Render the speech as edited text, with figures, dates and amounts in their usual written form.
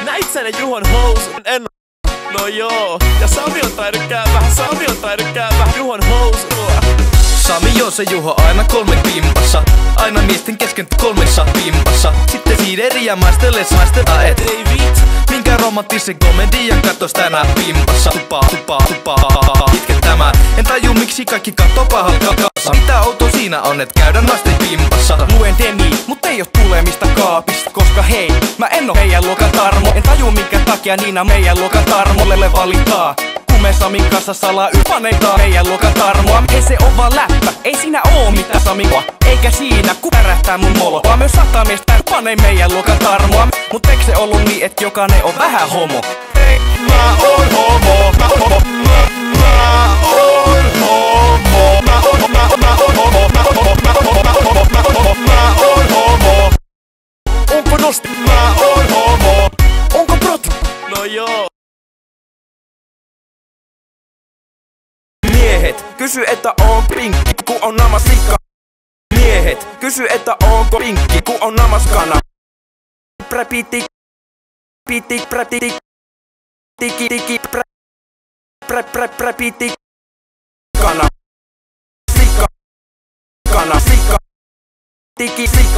Näit sä ne Juhon housut? En. No joo. Ja Sami on tainnut vähän Juhon housua. Sami joo se Juho aina 3 pimpassa. Aina miesten kesken 3 pimpassa. Sitten siideriä maistellessa et Ei vitsi. minkä romanttisen komedian kattos tänään pimpassa. Tupaa itke tämä. En taju miksi kaikki kattoo pahalta. Mitä outoa siinä on et käydä naisten pimpassa. Luen Demi, mut ei oo tulemista kaapista. Koska hei, mä en oo meidän luokan Tarmo. En taju minkä takia Niina meidän luokan Tarmolle valittaa. Kun me Samin kanssa salaa yfaneita meidän luokan Tarmoa. Hei se on vaan läppä, ei siinä oo mitään Samikoa. Eikä siinä kun pärähtää mun molo. Vaan myös 100 miestä panee meidän luokan Tarmoa. Mut eikö se ollut niin et jokainen on vähän homo? Mä oon homo. Mä oon homo. Onko nosti? Mä oon homo. Onko prot? No joo. Miehet, kysy että on pinkki, ku on namas likka. Miehet, kysy että onko pinkki, ku on namas kana. Präpiti, piti, prätiti, tiki, tiki, präpiti, kana. Sikka, kana, sikka, tiki, sikka.